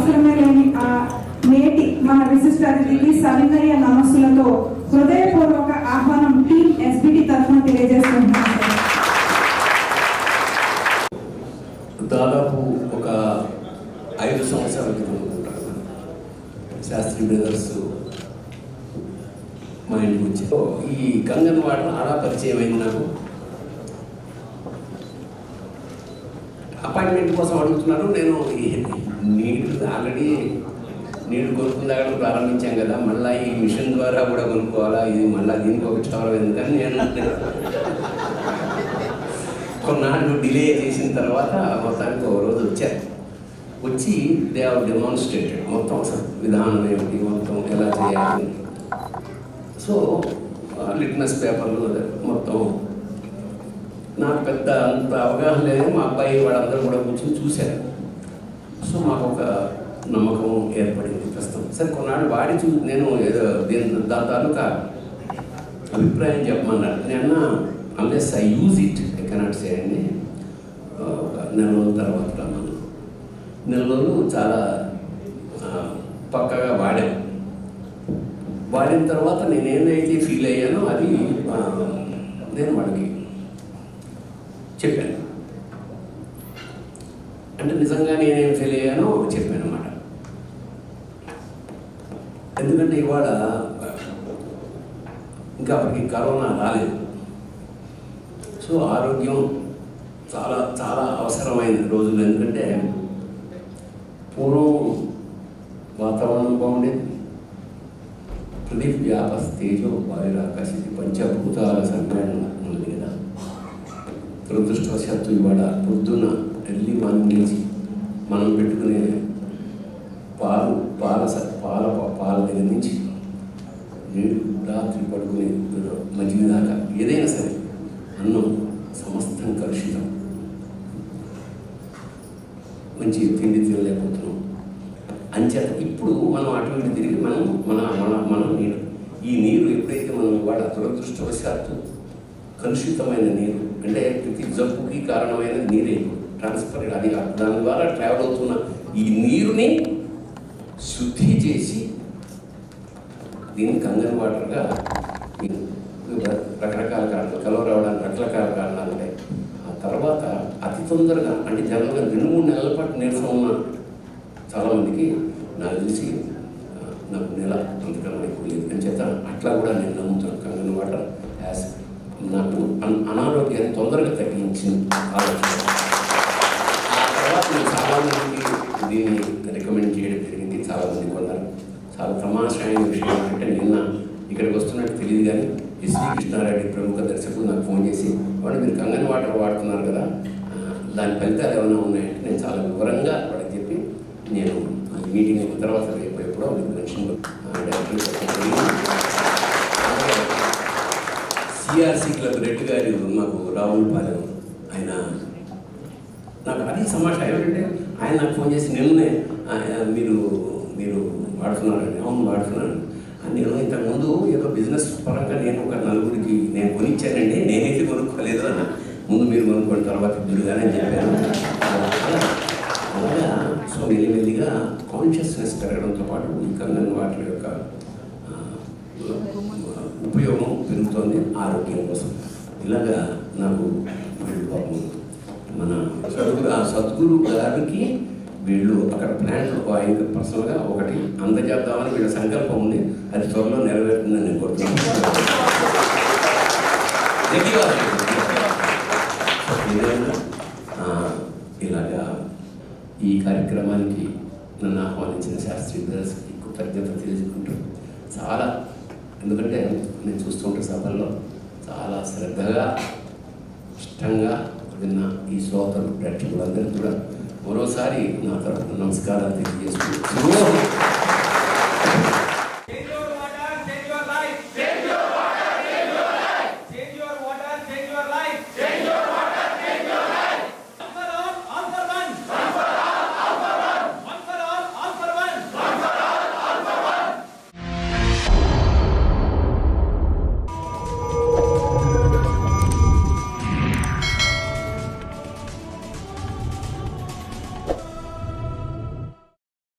అవసరమే లేని ఆ నేటి మన విశిష్ట అతిథికి సవినయ నమస్సులతో హృదయపూర్వక ఆహ్వానం టీమ్ ఎస్బిటి తరఫున తెలియజేసుకుంటున్నాను. దాదాపు ఒక 5 సంవత్సరాల క్రితం శాస్త్రి బ్రదర్స్ మా ఇంటికి వచ్చి ఈ గంగన్ వాటర్ అలా పరిచయం అయింది. నాకు అపాయింట్మెంట్ కోసం అడుగుతున్నారు. నేను నీళ్ళు ఆల్రెడీ నీళ్ళు కొనుక్కుందాక ప్రారంభించాం కదా, మళ్ళీ ఈ మిషన్ ద్వారా కూడా కొనుక్కోవాలా, ఇది మళ్ళీ దీనికి ఒక చవరం ఎందుకని నేను కొన్నాళ్ళు డిలే చేసిన తర్వాత మొత్తానికి ఒక రోజు వచ్చి దే హావ్ డెమాన్స్ట్రేటెడ్ మొత్తం విధానం ఏమిటి, మొత్తం ఎలా చేయాలి. సో లిట్మస్ పేపర్లు మొత్తం నాకు పెద్ద అంత అవగాహన లేదు. మా అబ్బాయి వాళ్ళందరూ కూడా కూర్చొని చూశారు. సో మాకు ఒక నమ్మకం ఏర్పడింది ప్రస్తుతం. సరే కొన్నాళ్ళు వాడి నేను ఏదో దాని తాలూకా అభిప్రాయం చెప్పమన్నారు. నేను unless I use it I cannot say అండి. ఒక నెల రోజుల తర్వాత రమ్మను. నెల రోజులు చాలా పక్కగా వాడిన తర్వాత నేనేదైతే ఫీల్ అయ్యానో అది నేను వాళ్ళకి చెప్పాను. అంటే నిజంగా నేనేం ఫీల్ అయ్యానో చెప్పాను అన్నమాట. ఎందుకంటే ఇవాళ ఇంకా అప్పటికి కరోనా రాలేదు. సో ఆరోగ్యం చాలా చాలా అవసరమైన రోజులు. ఎందుకంటే పూర్వం వాతావరణం బాగుండేది. పృథివ్యాప తేజో వాయురాకాశ పంచభూతాల సమ్మేళనం ఉన్నది కదా. దురదృష్టవశాత్తు ఇవాళ పొద్దున్న ఎర్లీ మార్నింగ్ నుంచి మనం పెట్టుకునే పాల దగ్గర నుంచి రాత్రి పడుకునే మజ్జిగ దాకా ఏదైనా సరే అన్నం సమస్తం కలుషితం. మంచి తిండి తినలేకపోతున్నాం. అంచేత ఇప్పుడు మనం అటువంటి తిరిగి మనం ఈ నీరు ఎప్పుడైతే మనం వాడ దురదృష్టవశాత్తు కలుషితమైన నీరు అంటే ప్రతి జబ్బుకి కారణమైన నీరే ట్రాన్స్ఫర్ అది దాని ద్వారా ట్రావెల్ అవుతున్న ఈ నీరుని శుద్ధి చేసి దీన్ని కంగన్ వాటర్గా రకరకాల కారణాలు కలవ రావడానికి రకరకాల కారణాలు ఉంటాయి. ఆ తర్వాత అతి తొందరగా అంటే జనరల్గా 2-3 నెలల పాటు నీరసం ఉన్న చాలామందికి నాకు తెలిసి నాకు నెల అంతకన్నా ఎక్కువ లేదు. అని చేత అట్లా కూడా నేను నమ్ముతాను. కంగన్ వాటర్ యాజ్ నాకు అనారోగ్యాన్ని తొందరగా తగ్గించింది ఆలోచన. ఆ తర్వాత నేను చాలామందికి దీన్ని రికమెండ్ చేయడం జరిగింది. చాలామంది కొన్నారు. చాలా తమాషైన విషయం ఏంటంటే నిన్న ఇక్కడికి వస్తున్నట్టు తెలియదు కానీ ఎస్వి కృష్ణారెడ్డి ప్రముఖ దర్శకుడు నాకు ఫోన్ చేసి వాళ్ళు మీరు కంగన్ వాటర్ వాడుతున్నారు కదా, దాని ఫలితాలు ఏమైనా ఉన్నాయంటే నేను చాలా వివరంగా వాళ్ళకి చెప్పి నేను మీటింగ్ అయిన తర్వాత రేపు ఎప్పుడో మీకు మెన్షన్ సిఆర్సీ క్లబ్ రెడ్డి గారి మాకు రావులపాలెం ఆయన నాకు అది సమాచారం ఏమిటంటే ఆయన నాకు ఫోన్ చేసి నిన్నే మీరు వాడుతున్నారండి. అవును వాడుతున్నాను. నేను ఇంతకుముందు ఏదో బిజినెస్ పరంగా నేను ఒక 4గురికి నేను కొనిచ్చానండి, నేనైతే కొనుక్కోలేదు అన్న. ముందు మీరు కొనుక్కోండి తర్వాత ఇద్దరుగానే చెప్పాను. అలాగా సో మెల్లిమెల్లిగా కాన్షియస్నెస్ పెరగడంతో పాటు ఈ కంగన్ వాటర్ యొక్క ఉపయోగం పెరుగుతోంది ఆరోగ్యం కోసం. ఇలాగా నాకు మన సద్గురు గారికి వీళ్ళు అక్కడ ప్లాంట్ ఆయనకు పర్సనల్గా ఒకటి అందజేద్దామని వీళ్ళ సంకల్పం ఉంది. అది త్వరలో నెరవేరుతుందని నేను కోరుతున్నాను. ఇలాగా ఈ కార్యక్రమానికి నన్ను ఆహ్వానించిన శాస్త్రి బ్రదర్స్కి కృతజ్ఞత తెలుసుకుంటూ చాలా ఎందుకంటే నేను చూస్తుంటే సభల్లో చాలా శ్రద్ధగా ఇష్టంగా విన్న ఈ శ్రోతలు ప్రేక్షకులందరికీ కూడా మరోసారి నా తరఫున నమస్కారాలు తెలియజేస్తున్నాను.